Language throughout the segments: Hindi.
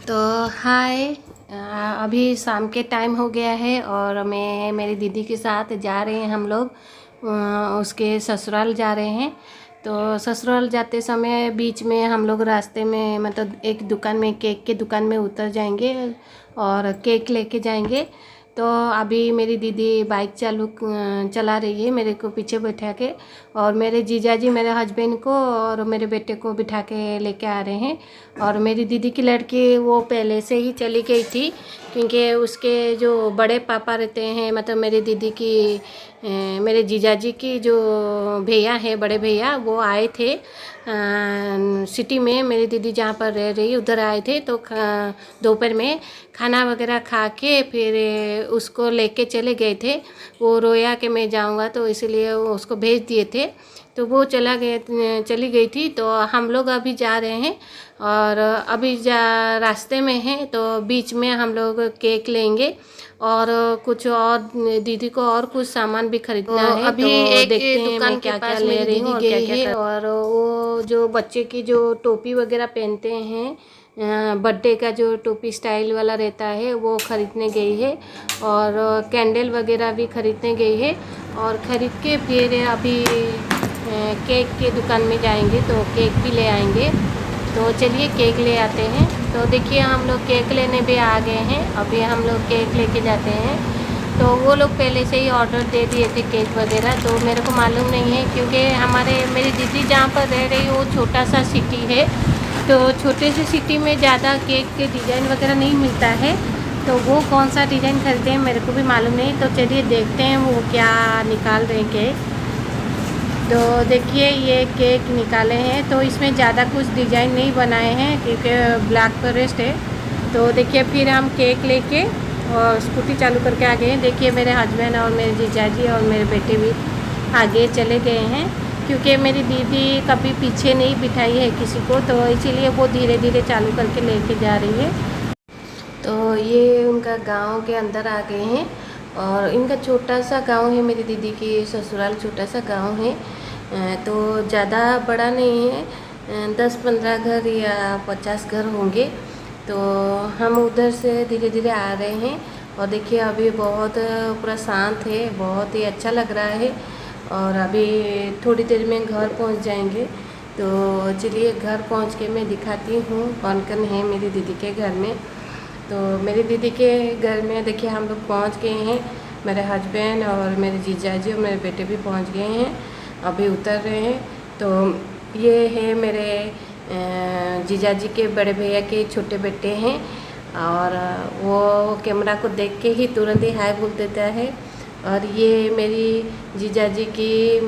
तो हाय। अभी शाम के टाइम हो गया है और मैं मेरी दीदी के साथ जा रहे हैं हम लोग। उसके ससुराल जा रहे हैं। तो ससुराल जाते समय बीच में हम लोग रास्ते में मतलब एक दुकान में केक के दुकान में उतर जाएंगे और केक लेके जाएंगे। तो अभी मेरी दीदी बाइक चला रही है मेरे को पीछे बैठा के, और मेरे जीजा जी मेरे हस्बैंड को और मेरे बेटे को बिठा के लेके आ रहे हैं। और मेरी दीदी की लड़की वो पहले से ही चली गई थी, क्योंकि उसके जो बड़े पापा रहते हैं मतलब मेरी दीदी की मेरे जीजा जी की जो भैया है, बड़े भैया, वो आए थे सिटी में। मेरी दीदी जहाँ पर रह रही उधर आए थे। तो दोपहर में खाना वगैरह खा के फिर उसको लेके चले गए थे। वो रोया कि मैं जाऊँगा, तो इसलिए वो उसको भेज दिए थे। तो वो चली गई थी। तो हम लोग अभी जा रहे हैं और अभी रास्ते में हैं। तो बीच में हम लोग केक लेंगे और कुछ और दीदी को और कुछ सामान भी खरीदना है। अभी तो देखते हैं मैं क्या क्या ले रही हूँ और क्या क्या कर। और वो जो बच्चे की जो टोपी वगैरह पहनते हैं, बर्थडे का जो टोपी स्टाइल वाला रहता है, वो ख़रीदने गई है। और कैंडल वगैरह भी ख़रीदने गई है। और ख़रीद के फिर अभी केक के दुकान में जाएंगे तो केक भी ले आएंगे। तो चलिए केक ले आते हैं। तो देखिए हम लोग केक लेने भी आ गए हैं। अभी हम लोग केक लेके जाते हैं। तो वो लोग पहले से ही ऑर्डर दे दिए थे केक वगैरह, तो मेरे को मालूम नहीं है क्योंकि मेरी दीदी जहाँ पर रह रही वो छोटा सा सिटी है। तो छोटे से सिटी में ज़्यादा केक के डिज़ाइन वगैरह नहीं मिलता है। तो वो कौन सा डिज़ाइन खरीदे हैं मेरे को भी मालूम नहीं। तो चलिए देखते हैं वो क्या निकाल रहे हैं केक। तो देखिए ये केक निकाले हैं। तो इसमें ज़्यादा कुछ डिज़ाइन नहीं बनाए हैं क्योंकि ब्लैक फॉरेस्ट है। तो देखिए फिर हम केक लेके और स्कूटी चालू करके आ गए हैं। देखिए मेरे हस्बैंड और मेरे जीजाजी और मेरे बेटे भी आगे चले गए हैं, क्योंकि मेरी दीदी कभी पीछे नहीं बिठाई है किसी को, तो इसीलिए वो धीरे धीरे चालू करके लेके जा रही है। तो ये उनका गांव के अंदर आ गए हैं और इनका छोटा सा गांव है। मेरी दीदी की ससुराल छोटा सा गांव है। तो ज़्यादा बड़ा नहीं है, 10-15 घर या 50 घर होंगे। तो हम उधर से धीरे धीरे आ रहे हैं। और देखिए अभी बहुत पूरा शांत है, बहुत ही अच्छा लग रहा है। और अभी थोड़ी देर में घर पहुंच जाएंगे। तो चलिए घर पहुंच के मैं दिखाती हूँ कौन कौन है मेरी दीदी के घर में। तो मेरी दीदी के घर में देखिए हम लोग पहुंच गए हैं। मेरे हस्बैंड और मेरे जीजाजी और मेरे बेटे भी पहुंच गए हैं, अभी उतर रहे हैं। तो ये है मेरे जीजाजी के बड़े भैया के छोटे बेटे हैं। और वो कैमरा को देख के ही तुरंत ही हाय बोल देता है। और ये मेरी जीजाजी की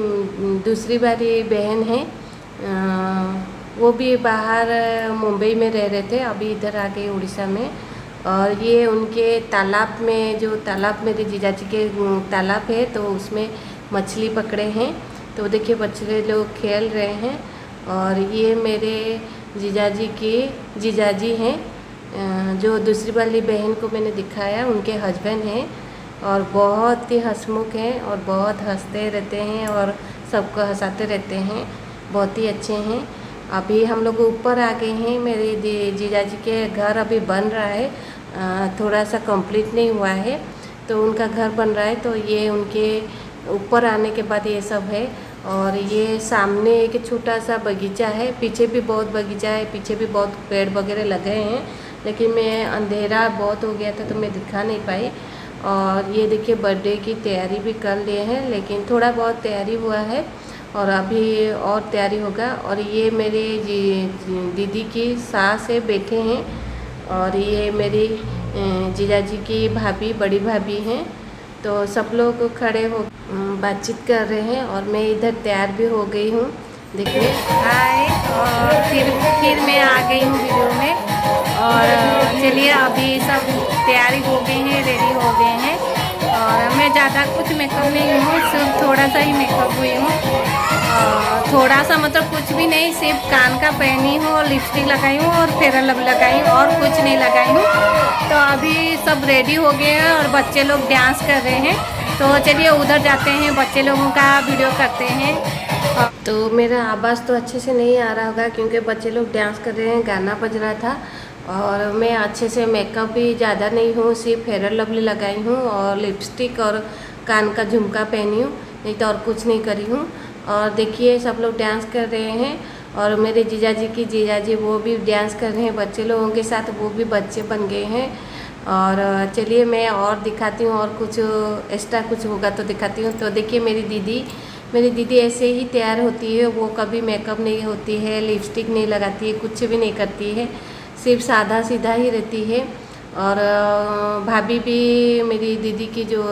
दूसरी वाली बहन है। वो भी बाहर मुंबई में रह रहे थे, अभी इधर आ गए उड़ीसा में। और ये उनके तालाब में, जो तालाब मेरे जीजाजी के तालाब है, तो उसमें मछली पकड़े हैं। तो देखिए बच्चे लोग खेल रहे हैं। और ये मेरे जीजाजी हैं, जो दूसरी वाली बहन को मैंने दिखाया, उनके हस्बैंड हैं। और बहुत ही हंसमुख हैं और बहुत हंसते रहते हैं और सबको हंसाते रहते हैं, बहुत ही अच्छे हैं। अभी हम लोग ऊपर आ गए हैं। मेरे जीजाजी के घर अभी बन रहा है, थोड़ा सा कंप्लीट नहीं हुआ है, तो उनका घर बन रहा है। तो ये उनके ऊपर आने के बाद ये सब है। और ये सामने एक छोटा सा बगीचा है, पीछे भी बहुत बगीचा है, पीछे भी बहुत पेड़ वगैरह लगे हैं, लेकिन मैं अंधेरा बहुत हो गया था तो मैं दिखा नहीं पाई। और ये देखिए बर्थडे की तैयारी भी कर लिए हैं, लेकिन थोड़ा बहुत तैयारी हुआ है और अभी और तैयारी होगा। और ये मेरे दीदी की सास है, बैठे हैं। और ये मेरी जीजाजी की भाभी, बड़ी भाभी हैं। तो सब लोग खड़े हो बातचीत कर रहे हैं और मैं इधर तैयार भी हो गई हूँ। देखिए हाय। और फिर मैं आ गई हूँ वीडियो में। और चलिए अभी सब तैयारी हो गई है, रेडी हो गए हैं। और मैं ज़्यादा कुछ मेकअप नहीं हूँ, सिर्फ थोड़ा सा ही मेकअप हुई हूँ। थोड़ा सा मतलब कुछ भी नहीं, सिर्फ कान का पहनी हूँ और लिपस्टिक लगाई हूँ और फेयर लब लगाई हूँ और कुछ नहीं लगाई हूँ। तो अभी सब रेडी हो गए हैं और बच्चे लोग डांस कर रहे हैं। तो चलिए उधर जाते हैं, बच्चे लोगों का वीडियो करते हैं। तो मेरा आवाज़ तो अच्छे से नहीं आ रहा होगा क्योंकि बच्चे लोग डांस कर रहे हैं, गाना बज रहा था। और मैं अच्छे से मेकअप भी ज़्यादा नहीं हूँ, सिर्फ फेयर लवली लगाई हूँ और लिपस्टिक और कान का झुमका पहनी हूँ, नहीं तो और कुछ नहीं करी हूँ। और देखिए सब लोग डांस कर रहे हैं और मेरे जीजाजी वो भी डांस कर रहे हैं बच्चे लोगों के साथ, वो भी बच्चे बन गए हैं। और चलिए मैं और दिखाती हूँ, और कुछ एक्स्ट्रा कुछ होगा तो दिखाती हूँ। तो देखिए मेरी दीदी ऐसे ही तैयार होती है, वो कभी मेकअप नहीं होती है, लिपस्टिक नहीं लगाती है, कुछ भी नहीं करती है, सिर्फ सादा सीधा ही रहती है। और भाभी भी मेरी दीदी की जो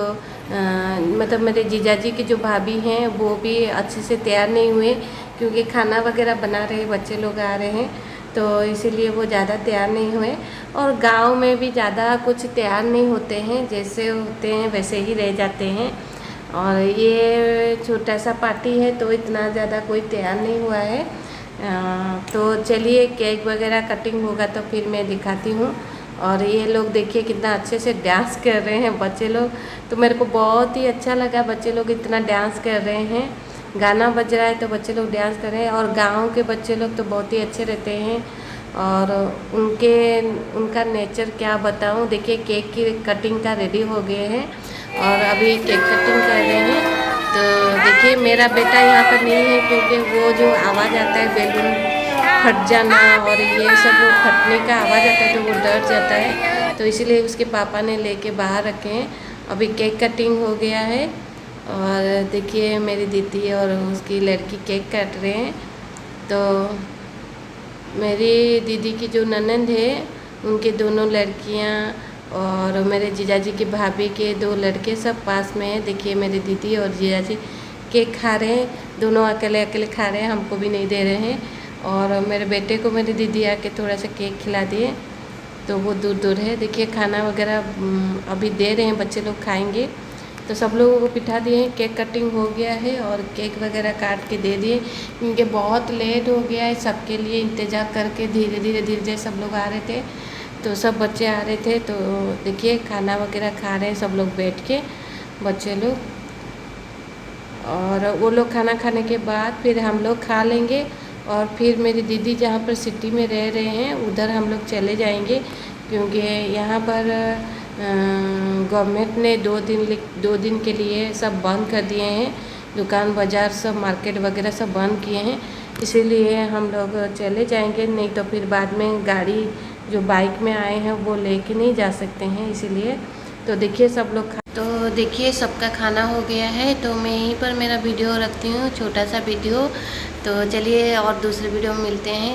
मतलब मेरे जीजाजी की जो भाभी हैं वो भी अच्छे से तैयार नहीं हुए, क्योंकि खाना वगैरह बना रहे, बच्चे लोग आ रहे हैं, तो इसीलिए वो ज़्यादा तैयार नहीं हुए। और गांव में भी ज़्यादा कुछ तैयार नहीं होते हैं, जैसे होते हैं वैसे ही रह जाते हैं। और ये छोटा सा पार्टी है तो इतना ज़्यादा कोई तैयार नहीं हुआ है। तो चलिए केक वगैरह कटिंग होगा तो फिर मैं दिखाती हूँ। और ये लोग देखिए कितना अच्छे से डांस कर रहे हैं बच्चे लोग, तो मेरे को बहुत ही अच्छा लगा, बच्चे लोग इतना डांस कर रहे हैं, गाना बज रहा है तो बच्चे लोग डांस कर रहे हैं। और गांव के बच्चे लोग तो बहुत ही अच्छे रहते हैं, और उनका नेचर क्या बताऊं। देखिए केक की कटिंग का रेडी हो गए हैं और अभी केक कटिंग कर रहे हैं। तो देखिए मेरा बेटा यहाँ पर नहीं है, क्योंकि वो जो आवाज़ आता है बैलून फट जाना और ये सब फटने का आवाज़ आता है तो वो डर जाता है, तो इसीलिए उसके पापा ने लेके बाहर रखे हैं। अभी केक कटिंग हो गया है और देखिए मेरी दीदी और उसकी लड़की केक काट रहे हैं। तो मेरी दीदी की जो ननंद है उनके दोनों लड़कियां और मेरे जीजाजी की भाभी के 2 लड़के सब पास में हैं। देखिए मेरी दीदी और जीजाजी केक खा रहे हैं, दोनों अकेले अकेले खा रहे हैं, हमको भी नहीं दे रहे हैं। और मेरे बेटे को मेरी दीदी आके थोड़ा सा केक खिला दिए, तो वो दूर दूर है। देखिए खाना वगैरह अभी दे रहे हैं, बच्चे लोग खाएंगे। तो सब लोगों को बिठा दिए हैं, केक कटिंग हो गया है और केक वगैरह काट के दे दिए, क्योंकि बहुत लेट हो गया है। सबके लिए इंतज़ार करके धीरे धीरे सब लोग आ रहे थे, तो सब बच्चे आ रहे थे। तो देखिए खाना वगैरह खा रहे हैं सब लोग बैठ के, बच्चे लोग। और वो लोग खाना खाने के बाद फिर हम लोग खा लेंगे, और फिर मेरी दीदी जहाँ पर सिटी में रह रहे हैं उधर हम लोग चले जाएंगे, क्योंकि यहाँ पर गवर्नमेंट ने 2 दिन के लिए सब बंद कर दिए हैं, दुकान बाज़ार सब मार्केट वगैरह सब बंद किए हैं, इसीलिए हम लोग चले जाएंगे। नहीं तो फिर बाद में गाड़ी जो बाइक में आए हैं वो लेके नहीं जा सकते हैं, इसीलिए। तो देखिए सब लोग तो देखिए सबका खाना हो गया है, तो मैं यहीं पर मेरा वीडियो रखती हूँ, छोटा सा वीडियो। तो चलिए और दूसरे वीडियो में मिलते हैं।